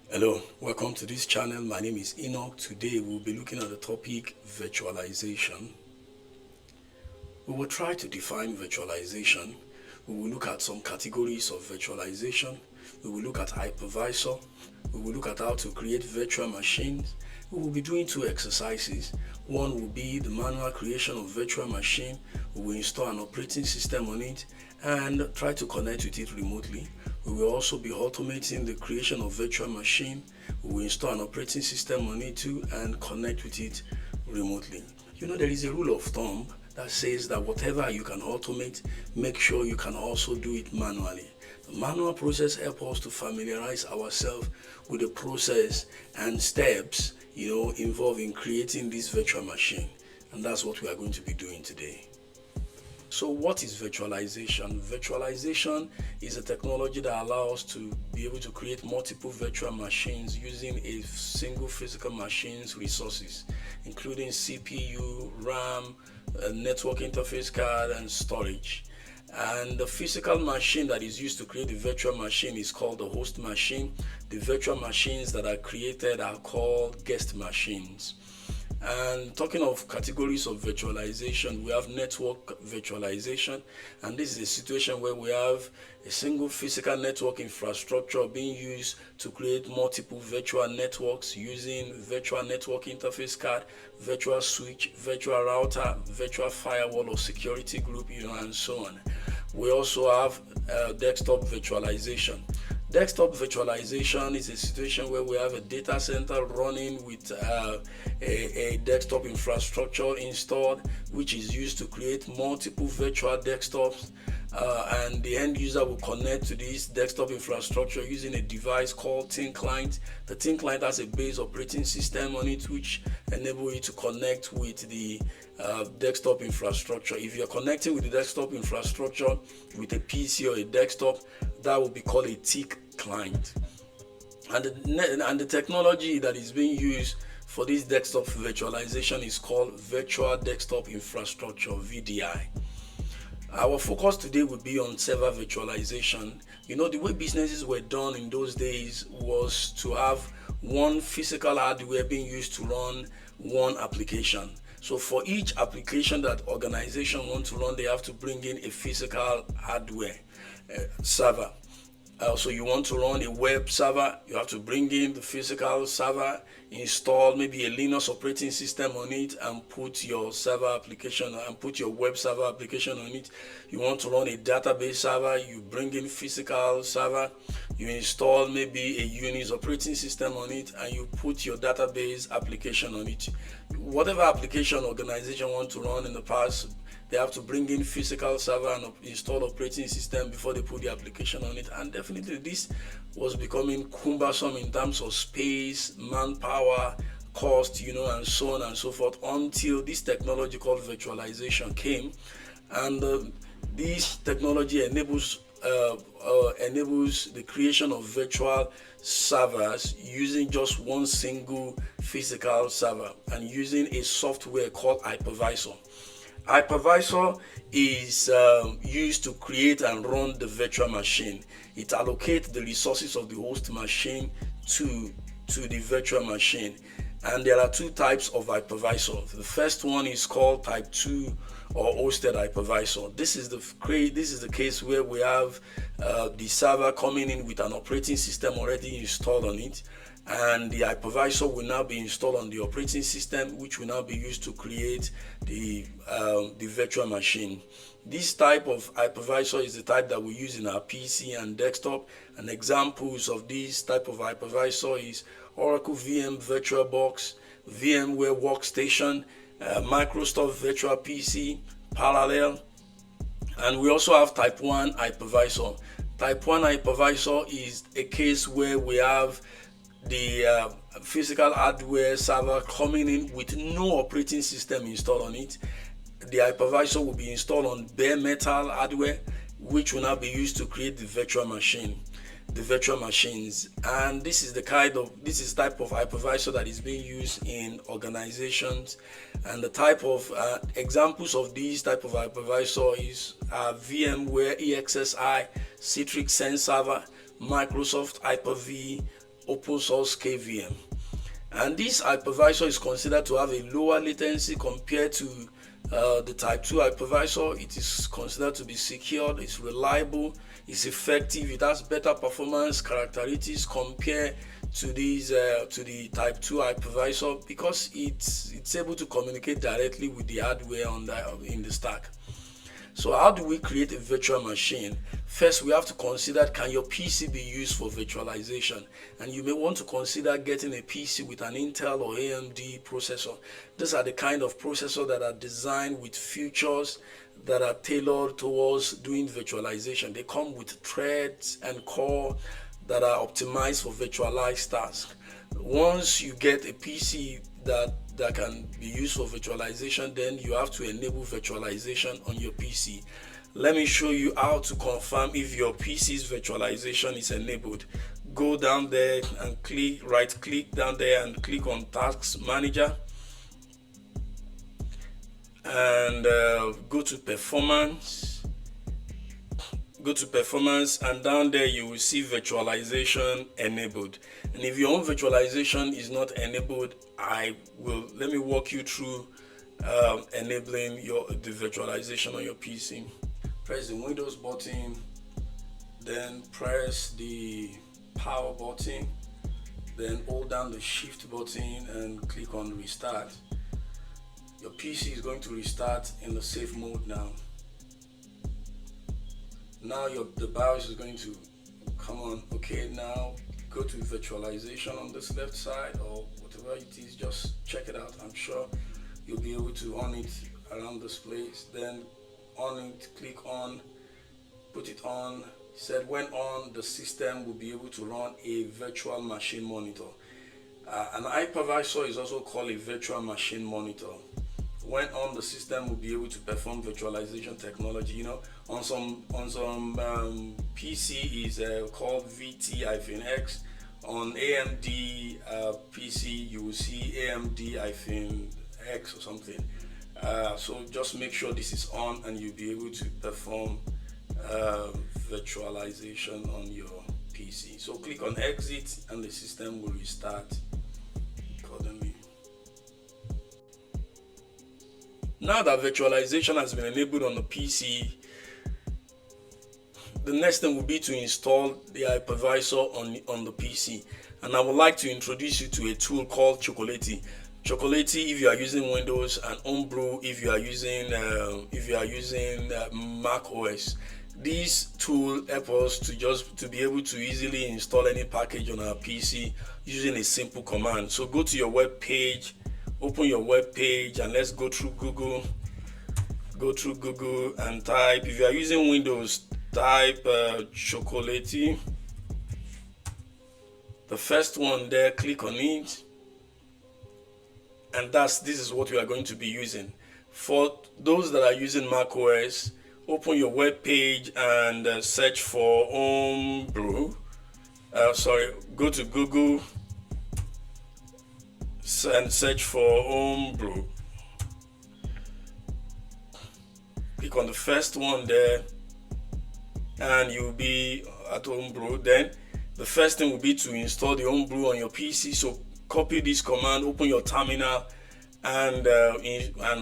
Hello, welcome to this channel. My name is Enoch. Today we'll be looking at the topic virtualization. We will try to define virtualization. We will look at some categories of virtualization. We will look at hypervisor. We will look at how to create virtual machines. We will be doing two exercises. One will be the manual creation of virtual machine. We will install an operating system on it and try to connect with it remotely. We will also be automating the creation of virtual machine. We will install an operating system on it too and connect with it remotely. You know, there is a rule of thumb that says that whatever you can automate, make sure you can also do it manually. The manual process helps us to familiarize ourselves with the process and steps, involved in creating this virtual machine. And that's what we are going to be doing today. So what is virtualization? Virtualization is a technology that allows us to be able to create multiple virtual machines using a single physical machine's resources, including CPU, RAM, a network interface card, and storage. And the physical machine that is used to create the virtual machine is called the host machine. The virtual machines that are created are called guest machines. And talking of categories of virtualization, we have network virtualization, and this is a situation where we have a single physical network infrastructure being used to create multiple virtual networks using virtual network interface card, virtual switch, virtual router, virtual firewall or security group, and so on. We also have desktop virtualization. Desktop virtualization is a situation where we have a data center running with a desktop infrastructure installed, which is used to create multiple virtual desktops, and the end user will connect to this desktop infrastructure using a device called Thin Client. The Thin Client has a base operating system on it, which enables you to connect with the desktop infrastructure. If you're connecting with the desktop infrastructure with a PC or a desktop, that will be called a thick client. And the technology that is being used for this desktop virtualization is called Virtual Desktop Infrastructure, VDI. Our focus today will be on server virtualization. The way businesses were done in those days was to have one physical hardware being used to run one application. So for each application that organization want to run, they have to bring in a physical hardware server. So you want to run a web server, you have to bring in the physical server, install maybe a Linux operating system on it, and put your server application and put your web server application on it. You want to run a database server, you bring in physical server, you install maybe a Unix operating system on it, and you put your database application on it. Whatever application organization want to run in the past, they have to bring in physical server and install operating system before they put the application on it. And definitely this was becoming cumbersome in terms of space, manpower, cost, and so on and so forth, until this technology called virtualization came. And this technology enables the creation of virtual servers using just one single physical server and using a software called hypervisor. Hypervisor is used to create and run the virtual machine. It allocates the resources of the host machine to the virtual machine. And there are two types of hypervisor. The first one is called type 2 or hosted hypervisor. This is the case where we have the server coming in with an operating system already installed on it, and the hypervisor will now be installed on the operating system, which will now be used to create the virtual machine. This type of hypervisor is the type that we use in our PC and desktop, and examples of this type of hypervisor is Oracle VM VirtualBox, VMware Workstation, Microsoft Virtual PC, Parallel, and we also have type 1 hypervisor. Type 1 hypervisor is a case where we have the physical hardware server coming in with no operating system installed on it. The hypervisor will be installed on bare metal hardware, which will now be used to create the virtual machines. And this is type of hypervisor that is being used in organizations. And the type of examples of these type of hypervisor is VMware EXSI, Citrix Sense Server, Microsoft Hyper-V, open source KVM. And this hypervisor is considered to have a lower latency compared to the type 2 hypervisor. It is considered to be secured, it's reliable, it's effective, it has better performance characteristics compared to these to the type 2 hypervisor, because it's able to communicate directly with the hardware in the stack. So how do we create a virtual machine? First, we have to consider, can your PC be used for virtualization? And you may want to consider getting a PC with an Intel or AMD processor. These are the kind of processors that are designed with features that are tailored towards doing virtualization. They come with threads and core that are optimized for virtualized tasks. Once you get a PC that can be used for virtualization, then you have to enable virtualization on your PC. Let me show you how to confirm if your PC's virtualization is enabled. Go down there and right click down there and click on Task Manager, and go to Performance. Go to Performance, and down there you will see virtualization enabled. And if your own virtualization is not enabled, let me walk you through enabling the virtualization on your PC. Press the Windows button, then press the power button, then hold down the Shift button and click on Restart. Your PC is going to restart in the safe mode now. Now the BIOS is going to come on. Okay, now go to virtualization on this left side or whatever it is, just check it out. I'm sure you'll be able to on it around this place. Then on it, click on, put it on. Said when on, the system will be able to run a virtual machine monitor. An hypervisor is also called a virtual machine monitor. When on, the system will be able to perform virtualization technology. You know, on some PC is called VT-X. On AMD PC, you will see AMD-X or something. So just make sure this is on, and you'll be able to perform virtualization on your PC. So click on Exit, and the system will restart accordingly. Now that virtualization has been enabled on the PC, the next thing will be to install the hypervisor on the PC. And I would like to introduce you to a tool called Chocolatey. Chocolatey if you are using Windows, and Homebrew if you are using Mac OS. This tool helps us to be able to easily install any package on our PC using a simple command. So go to your web page, open your web page, and let's go through Google. Go through Google and type, if you are using Windows, type Chocolatey. The first one there, click on it, and this is what we are going to be using. For those that are using Mac OS, open your web page and search for Homebrew. Go to Google and search for Homebrew. Click on the first one there, and you'll be at Homebrew. Then the first thing will be to install the Homebrew on your PC. So copy this command, open your terminal, and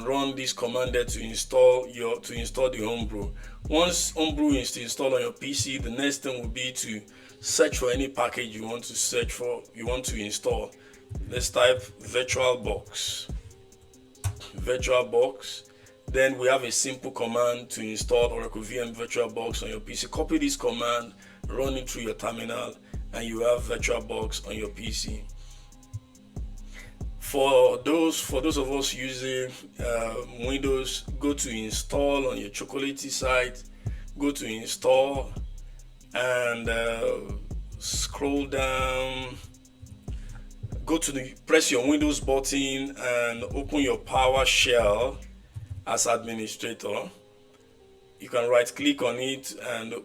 run this command there to install the Homebrew. Once Homebrew is installed on your PC, the next thing will be to search for any package you want to install. Let's type VirtualBox. Then we have a simple command to install Oracle VM VirtualBox on your PC. Copy this command, run it through your terminal, and you have VirtualBox on your PC. For those of us using Windows, go to install on your Chocolatey site. Go to install and scroll down. Press your Windows button and open your PowerShell as administrator. You can right click on it, and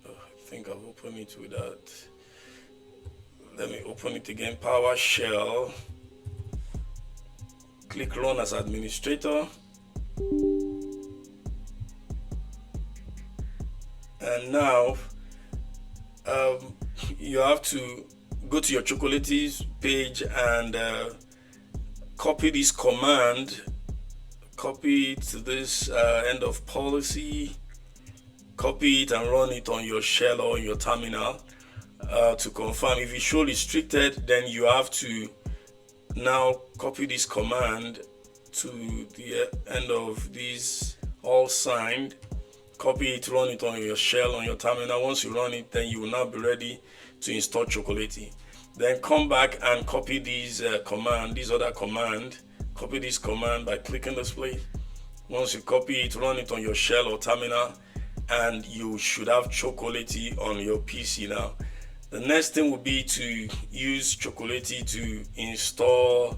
I think I've opened it with that. Let me open it again. PowerShell. Click run as administrator. And now you have to go to your Chocolates page and copy this command, copy it to this end of policy, copy it and run it on your shell or your terminal to confirm. If it shows restricted, then you have to now copy this command to the end of this all signed, copy it, run it on your shell on your terminal. Once you run it, then you will now be ready to install Chocolate. Then come back and copy this other command. Copy this command by clicking this place. Once you copy it, run it on your shell or terminal, and you should have Chocolate on your PC now. The next thing will be to use Chocolate to install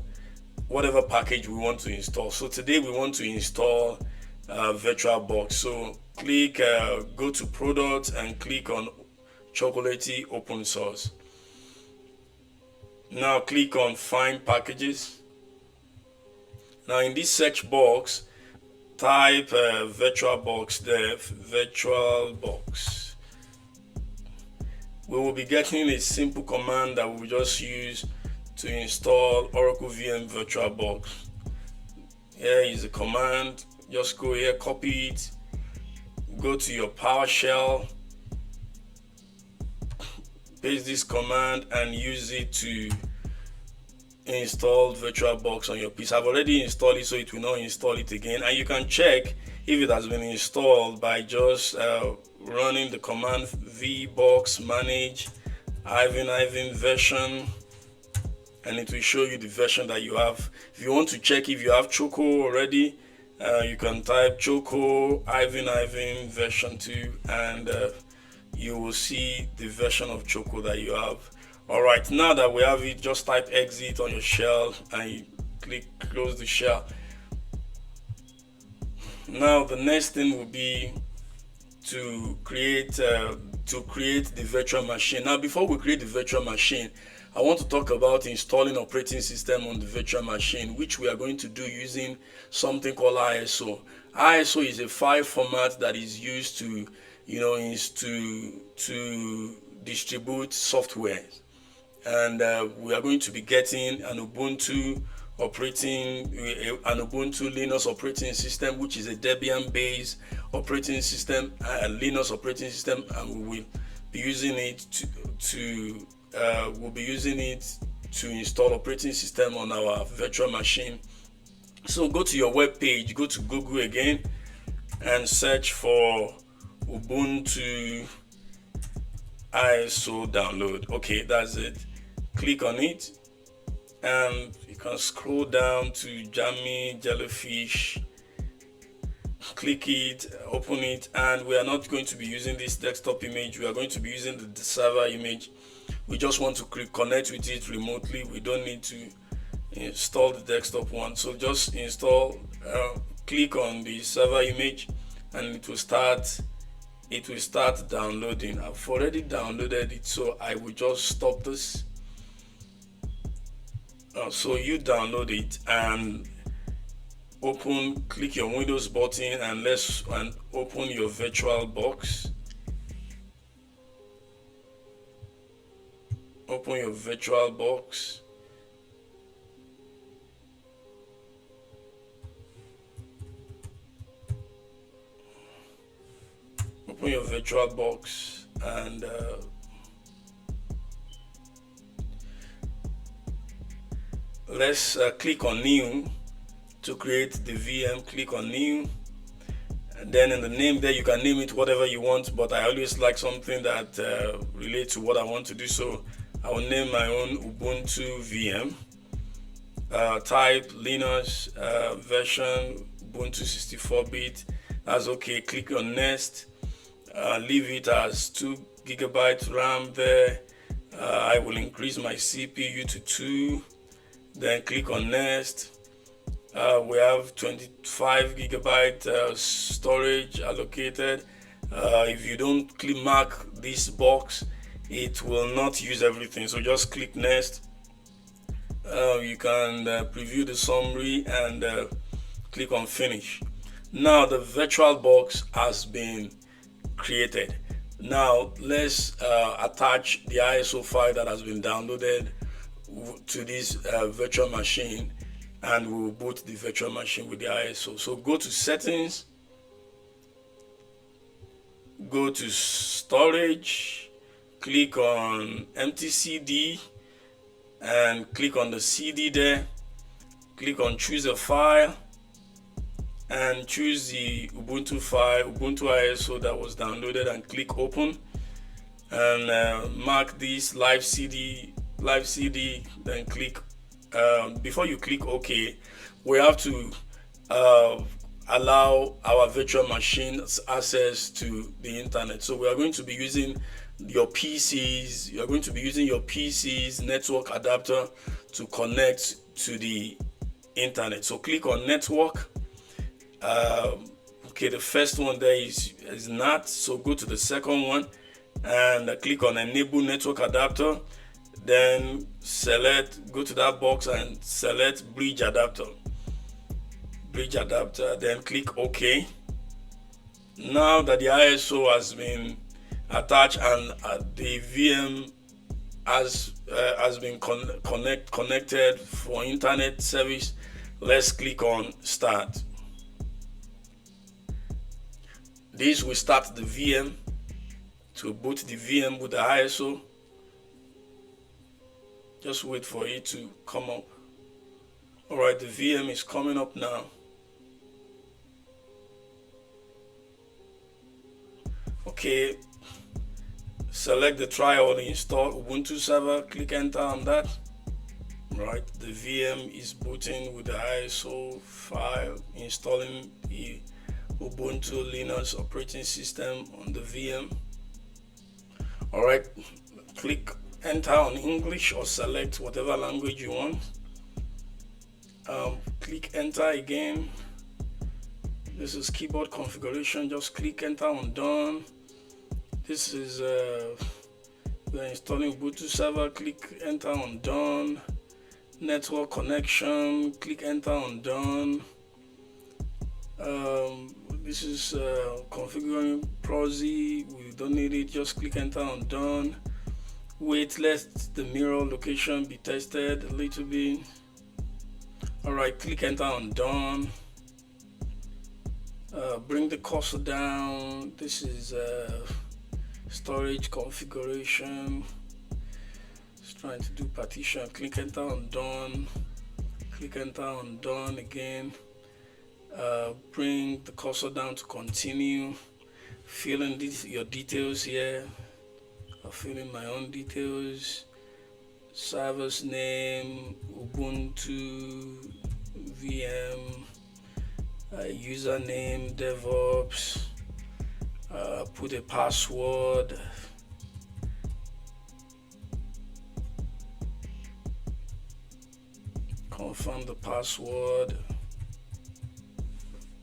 whatever package we want to install. So today we want to install VirtualBox. So click, go to Products and click on Chocolate Open Source. Now click on Find Packages. Now in this search box, type VirtualBox dev, VirtualBox. We will be getting a simple command that we will just use to install Oracle VM VirtualBox. Here is the command. Just go here, copy it, go to your PowerShell, paste this command and use it to install VirtualBox on your PC. I've already installed it, so it will not install it again. And you can check if it has been installed by just running the command vbox manage version, and it will show you the version that you have. If you want to check if you have Choco already, you can type Choco version 2 and you will see the version of Choco that you have. Alright, now that we have it, just type exit on your shell and you click close the shell. Now the next thing will be to create the virtual machine. Now before we create the virtual machine, I want to talk about installing operating system on the virtual machine, which we are going to do using something called ISO. ISO is a file format that is used to, to distribute software. And we are going to be getting an Ubuntu Linux operating system, which is a Debian-based operating system, Linux operating system, and we will be using it to install operating system on our virtual machine. So go to your web page, go to Google again, and search for Ubuntu ISO download. Okay, that's it. Click on it, and you can scroll down to Jammy Jellyfish. Click it, open it, and we are not going to be using this desktop image. We are going to be using the server image. We just want to connect with it remotely. We don't need to install the desktop one. So just install, click on the server image, and it will start downloading. I've already downloaded it, so I will just stop this. So you download it and click your Windows button and open your VirtualBox. Open your VirtualBox. Open your VirtualBox and let's click on New to create the VM. Click on New, and then in the name there you can name it whatever you want, but I always like something that relates to what I want to do, so I will name my own Ubuntu VM. Type Linux version Ubuntu 64-bit. That's okay. Click on Next. Leave it as 2 GB RAM there. I will increase my CPU to 2. Then click on Next. We have 25 GB storage allocated. If you don't mark this box, it will not use everything. So just click Next. You can preview the summary and click on Finish. Now the VirtualBox has been created. Now let's attach the ISO file that has been downloaded to this virtual machine, and we'll boot the virtual machine with the ISO. So go to settings, go to storage, click on empty CD and click on the CD there, click on choose a file and choose the Ubuntu file, Ubuntu ISO that was downloaded, and click open, and mark this live CD, then click before you click OK, we have to allow our virtual machines access to the internet. So we are going to be using your PCs, you are going to be using your PC's network adapter to connect to the internet. So click on network. Okay, the first one there is not, so go to the second one and click on enable network adapter, then go to that box and select bridge adapter, then click OK. Now that the ISO has been attached and the VM has been connected for internet service, let's click on start. This will start the VM to boot the VM with the ISO. Just wait for it to come up. Alright, the VM is coming up now. Okay, select the try or install Ubuntu server, click enter on that. Right, the VM is booting with the ISO file, installing the Ubuntu Linux operating system on the VM. Alright, click enter on English or select whatever language you want. Click enter again. This is keyboard configuration, just click enter on done. This is we are installing Ubuntu server, click enter on done. Network connection, click enter on done. This is configuring proxy, we don't need it, just click enter on done. Wait, let the mirror location be tested a little bit. Alright, click enter on done. Bring the cursor down. This is storage configuration. Just trying to do partition. Click enter on done. Click enter on done again. Bring the cursor down to continue. Fill in your details here. I'll fill in my own details. Server's name, Ubuntu, VM, username, DevOps, put a password. Confirm the password.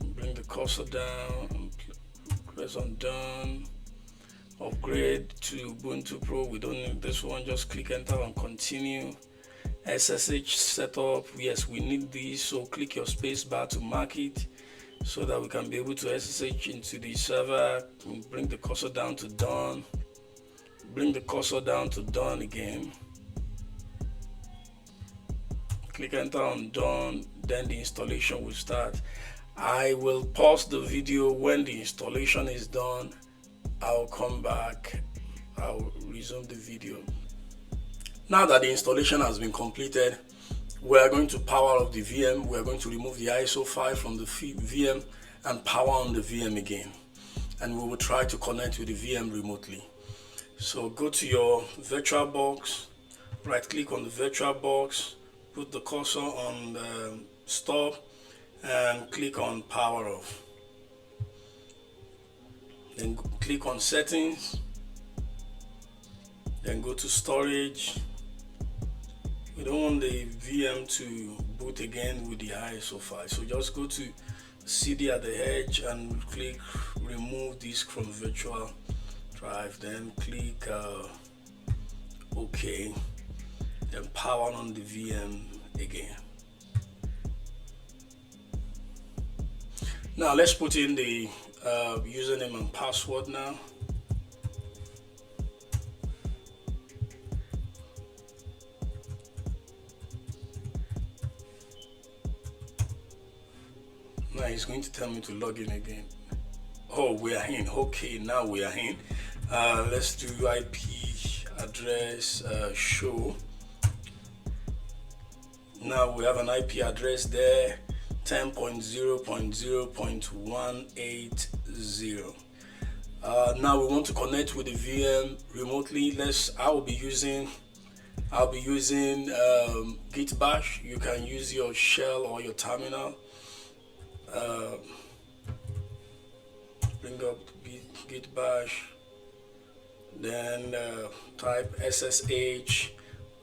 Bring the cursor down, press on done. Upgrade to Ubuntu Pro, we don't need this one, just click enter and continue. SSH setup, yes, we need this, so click your space bar to mark it so that we can be able to SSH into the server. Bring the cursor down to done. Bring the cursor down to done again. Click enter on done, then the installation will start. I will pause the video. When the installation is done, I'll come back, I'll resume the video. Now that the installation has been completed, we are going to power up the VM. We are going to remove the ISO file from the VM and power on the VM again. And we will try to connect with the VM remotely. So go to your VirtualBox, right click on the VirtualBox, put the cursor on the stop and click on power off. Then click on settings, then go to storage. We don't want the VM to boot again with the ISO file, so just go to CD at the edge and click remove disk from virtual drive, then click OK, then power on the VM again. Now let's put in the username and password now. Now it's going to tell me to log in again. Oh, we are in. Okay, now we are in. Let's do IP address show. Now we have an IP address there, 10.0.0.180. Now we want to connect with the VM remotely. I'll be using Git bash. You can use your shell or your terminal. Bring up Git bash, then type SSH.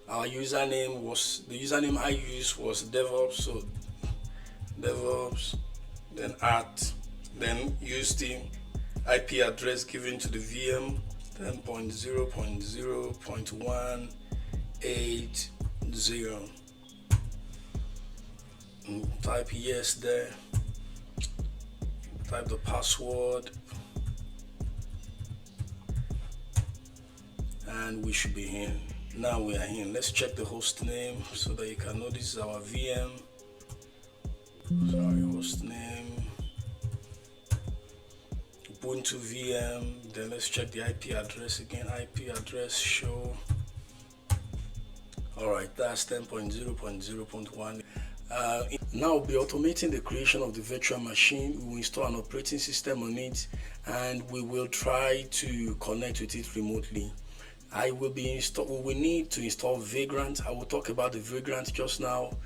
Our the username I used was DevOps, so DevOps, then use the IP address given to the VM, 10.0.0.180. Type yes there, type the password, and we should be in. Now we are in. Let's check the host name so that you can know this is our VM. Sorry, host name, Ubuntu VM. Then let's check the IP address again. IP address show. Alright, that's 10.0.0.1. Now we'll be automating the creation of the virtual machine. We will install an operating system on it, and we will try to connect with it remotely. We will need to install Vagrant. I will talk about the Vagrant just now,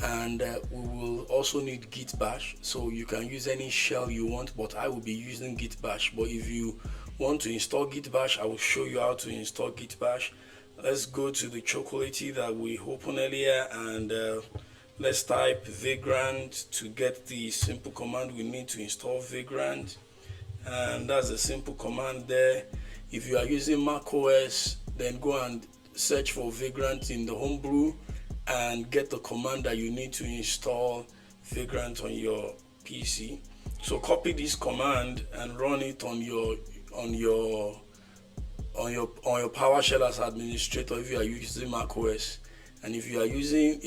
and we will also need Git bash. So you can use any shell you want, but I will be using Git bash. But if you want to install Git bash, I will show you how to install Git bash. Let's go to the chocolatey that we opened earlier, and let's type Vagrant to get the simple command we need to install Vagrant. And that's a simple command there. If you are using Mac OS, then go and search for Vagrant in the homebrew and get the command that you need to install Vagrant on your PC. So copy this command and run it on your PowerShell as administrator if you are using Mac OS. And if you are using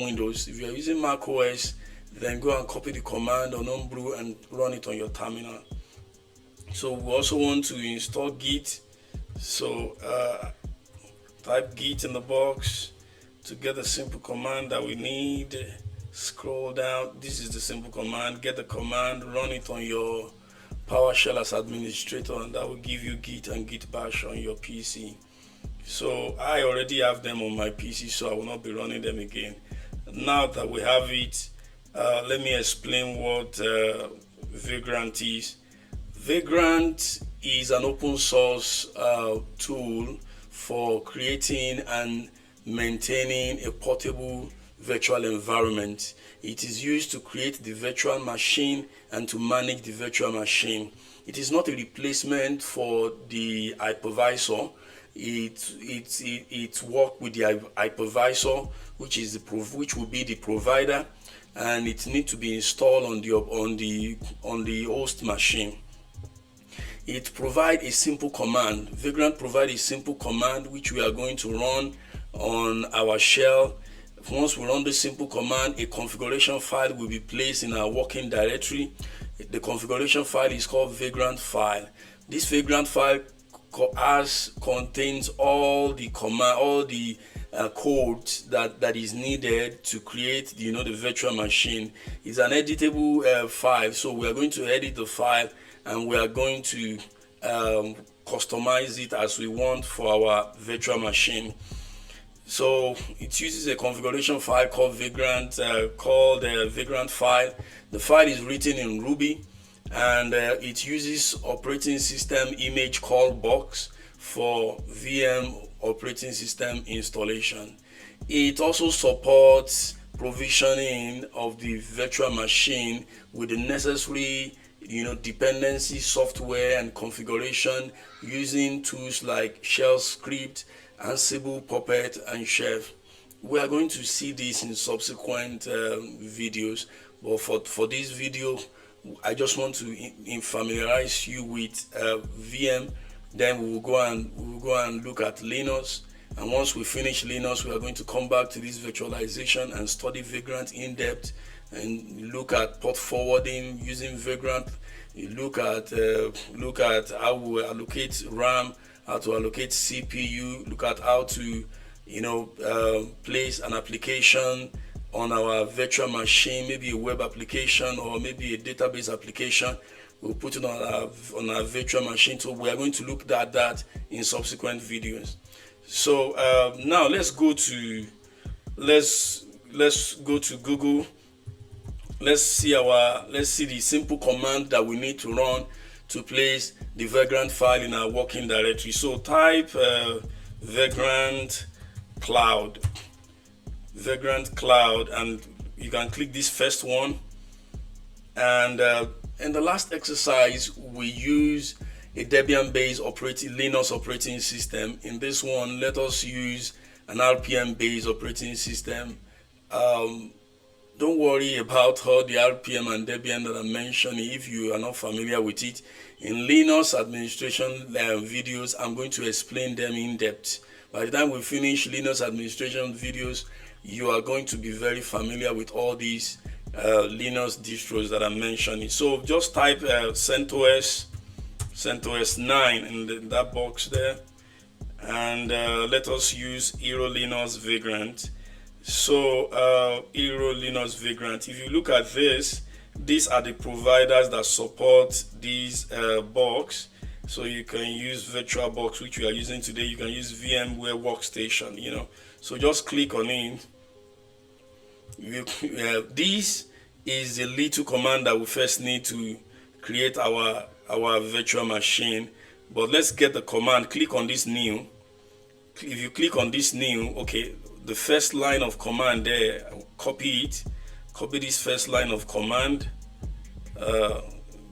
Windows, if you are using Mac OS, then go and copy the command on homebrew and run it on your terminal. So we also want to install Git. So type Git in the box to get the simple command that we need. Scroll down. This is the simple command. Get the command, run it on your PowerShell as administrator, and that will give you Git and Git bash on your PC. So I already have them on my PC, so I will not be running them again. Now that we have it, let me explain what Vagrant is. Vagrant is an open source tool for creating and maintaining a portable virtual environment. It is used to create the virtual machine and to manage the virtual machine. It is not a replacement for the hypervisor. It works with the hypervisor, which will be the provider, and it needs to be installed on the host machine. It provides a simple command. Vagrant provides a simple command which we are going to run on our shell. Once we run the simple command, a configuration file will be placed in our working directory. The configuration file is called Vagrant file. This Vagrant file contains all the code that is needed to create the virtual machine. It's an editable file, so we are going to edit the file and we are going to customize it as we want for our virtual machine. So it uses a configuration file called Vagrant, Vagrant file. The file is written in Ruby, and it uses operating system image call box for VM operating system installation. It also supports provisioning of the virtual machine with the necessary dependency software and configuration using tools like Shell Script, Ansible, Puppet, and Chef. We are going to see this in subsequent videos, but for this video I just want to familiarize you with VM. Then we will go and look at Linux, and once we finish Linux, we are going to come back to this virtualization and study Vagrant in depth and you look at port forwarding using Vagrant. You look at how we allocate RAM, how to allocate CPU. Look at how to place an application on our virtual machine, maybe a web application or maybe a database application. We'll put it on our virtual machine. So we are going to look at that in subsequent videos. So now let's go to Google. Let's see the simple command that we need to run to place the Vagrant file in our working directory. So type Vagrant Cloud, and you can click this first one. And in the last exercise, we use a Debian-based Linux operating system. In this one, let us use an RPM-based operating system. Don't worry about all the RPM and Debian that I mentioned if you are not familiar with it. In Linux administration videos, I'm going to explain them in depth. By the time we finish Linux administration videos, you are going to be very familiar with all these Linux distros that I'm mentioning. So just type CentOS 9 in that box there, and let us use Eero Linux Vagrant. So Eero Linux Vagrant, if you look at this, these are the providers that support these box. So you can use VirtualBox, which we are using today. You can use VMware Workstation, So just click on it. This is a little command that we first need to create our virtual machine. But let's get the command. Click on this new. If you click on this new, okay, the first line of command there, copy it. Copy this first line of command.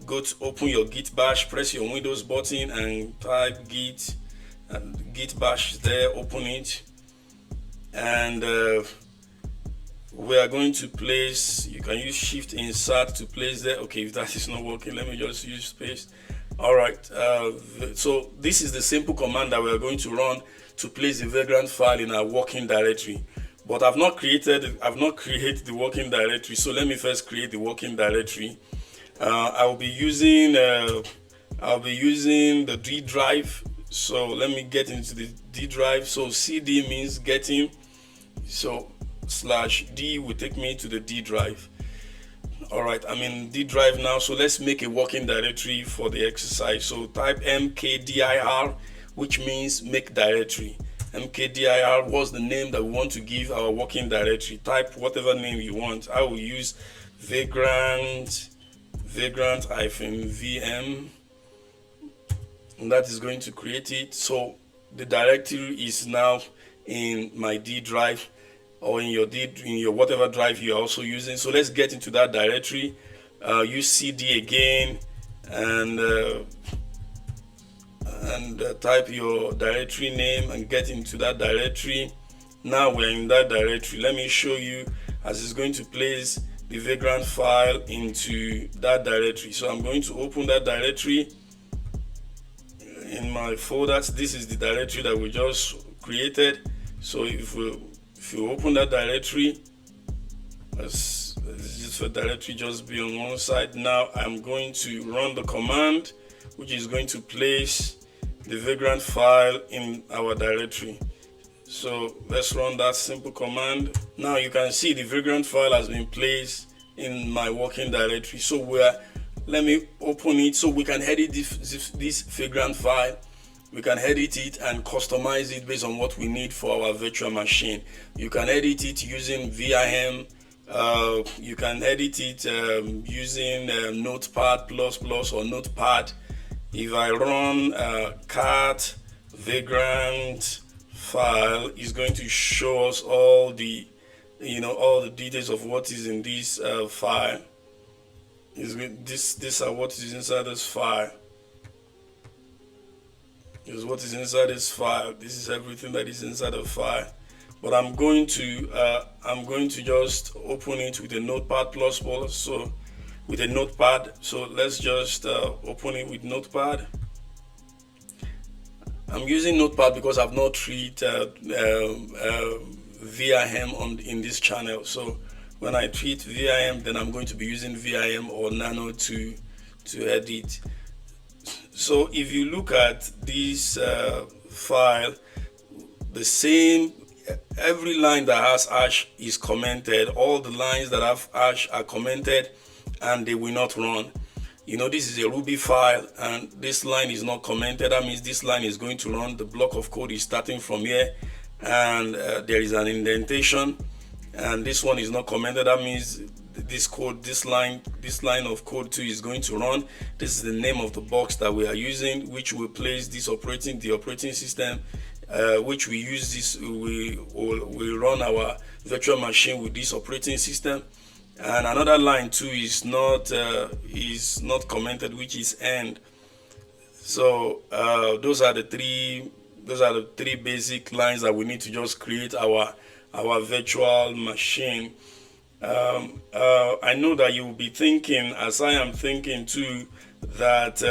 Go to open your Git bash, press your Windows button and type Git, and Git bash there, open it. And we are going to place, you can use Shift Insert to place there. Okay, if that is not working, let me just use space. All right, so this is the simple command that we are going to run to place the Vagrant file in our working directory. But I've not created the working directory, so let me first create the working directory. I'll be using the D drive. So let me get into the D drive. So CD means getting. So /D will take me to the D drive. All right, I'm in D drive now. So let's make a working directory for the exercise. So type mkdir, which means make directory. Mkdir was the name that we want to give our working directory. Type whatever name you want. I will use vagrant-vm, and that is going to create it. So the directory is now in my D drive, or in your whatever drive you're also using. So let's get into that directory. Use CD again, and type your directory name and get into that directory. Now we're in that directory. Let me show you as it's going to place the Vagrant file into that directory. So I'm going to open that directory in my folders. This is the directory that we just created. So if you open that directory, let's just for directory just be on one side. Now I'm going to run the command, which is going to place the Vagrant file in our directory. So let's run that simple command. Now you can see the Vagrant file has been placed in my working directory. So let me open it so we can edit this Vagrant file. We can edit it and customize it based on what we need for our virtual machine. You can edit it using vim. You can edit it using Notepad++ or Notepad. If I run cat Vagrant file, is going to show us all the details of what is in this file. These are what is inside this file. This is what is inside this file. This is everything that is inside the file. But I'm going to just open it with a Notepad++. So with a Notepad. So let's just open it with Notepad. I'm using Notepad because I've not treated VIM in this channel. So When I tweet VIM, then I'm going to be using VIM or Nano to edit. So if you look at this file, the same, every line that has hash is commented. All the lines that have hash are commented, and they will not run. This is a Ruby file, and this line is not commented. That means this line is going to run. The block of code is starting from here, and there is an indentation, and this one is not commented. That means this code, this line of code too is going to run. This is the name of the box that we are using, which will place the operating system, which we use this. We run our virtual machine with this operating system. And another line too is not commented, which is end. So those are the three basic lines that we need to just create our virtual machine. I know that you will be thinking, as I am thinking too, that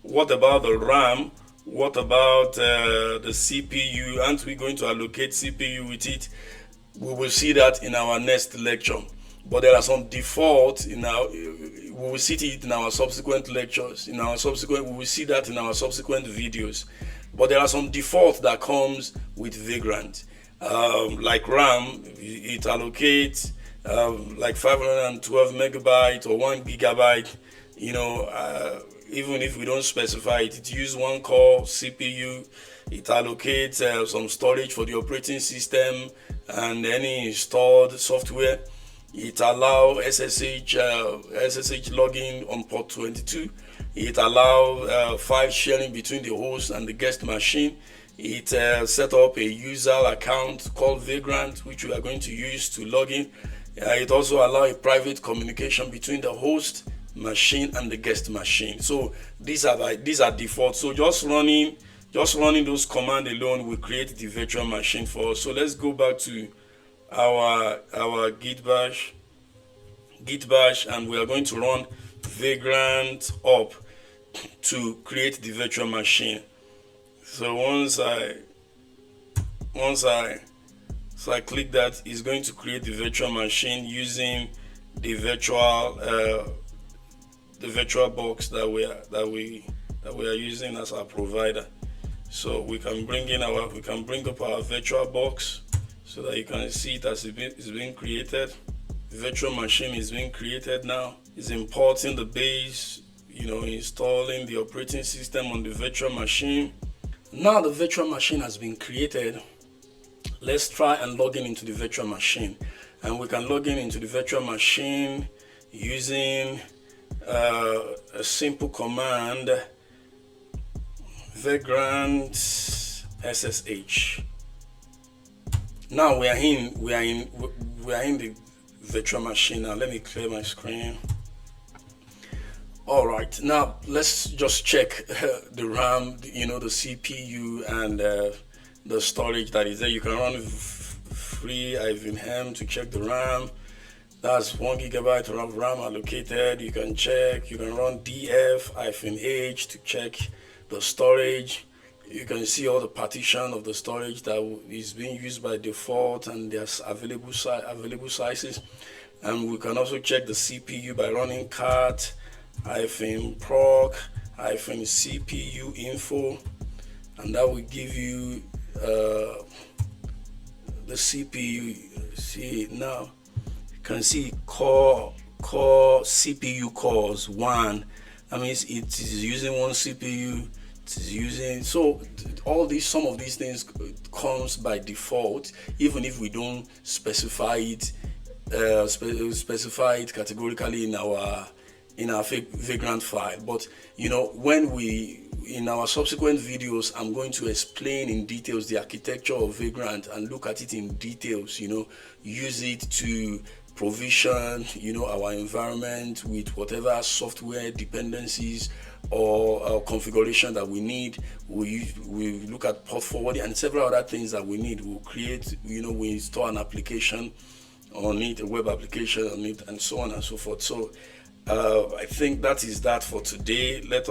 what about the RAM? What about the CPU? Aren't we going to allocate CPU with it? We will see that in our next lecture. But there are some defaults we will see it in our subsequent lectures. We will see that in our subsequent videos. But there are some defaults that comes with Vagrant. Like RAM, it allocates like 512 megabyte or 1 gigabyte. Even if we don't specify it, it uses one core CPU. It allocates some storage for the operating system and any installed software. It allows SSH login on port 22. It allows file sharing between the host and the guest machine. It set up a user account called Vagrant, which we are going to use to log in. It also allows a private communication between the host machine and the guest machine. So these are defaults. So just running those commands alone will create the virtual machine for us. So let's go back to our git bash, and we are going to run Vagrant up to create the virtual machine. So once I click that, it's going to create the virtual machine using the virtual box that we are using as our provider. So we can bring up our virtual box so that you can see it as it's being created. The virtual machine is being created now. It's importing the base, installing the operating system on the virtual machine. Now the virtual machine has been created. Let's try and log in into the virtual machine. And we can log in into the virtual machine using a simple command, vagrant SSH. Now we are in the virtual machine. Now let me clear my screen. All right, now let's just check the RAM, the CPU and the storage that is there. You can run free-hem to check the RAM. That's 1 gigabyte of RAM allocated. You can run df-h to check the storage. You can see all the partition of the storage that is being used by default, and there's available sizes. And we can also check the CPU by running cat -proc -cpu info, and that will give you the CPU. See now, you can see core CPU cores 1. That means it is using one CPU. So some of these things comes by default, even if we don't specify it categorically in our Vagrant file. But in our subsequent videos, I'm going to explain in details the architecture of Vagrant and look at it in details. Use it to provision our environment with whatever software dependencies or configuration that we need. We look at port forwarding and several other things that we need. We'll create, we install an application on it, a web application on it, and so on and so forth. So I think that is that for today. Let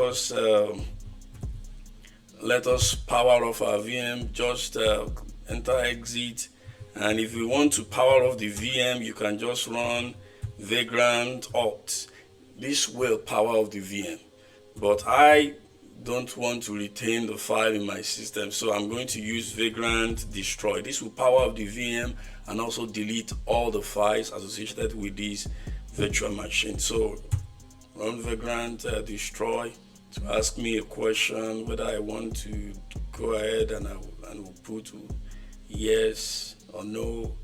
us power off our VM. Just enter exit And if you want to power off the VM, you can just run vagrant alt. This will power off the VM, but I don't want to retain the file in my system, so I'm going to use vagrant destroy. This will power off the VM and also delete all the files associated with this virtual machine. So run vagrant destroy to ask me a question whether I want to go ahead, and I will put yes or no,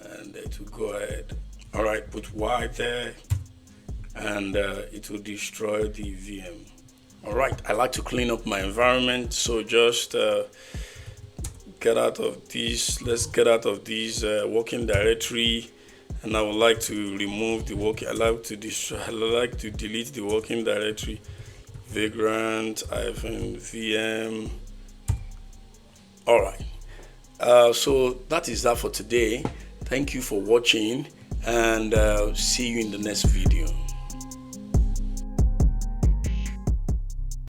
and it will go ahead. All right, put Y there, and it will destroy the VM. All right, I like to clean up my environment, so just get out of this. Let's get out of this working directory, and I would like to remove the working. I like to delete the working directory. Vagrant-VM. All right. So that is that for today. Thank you for watching, and see you in the next video.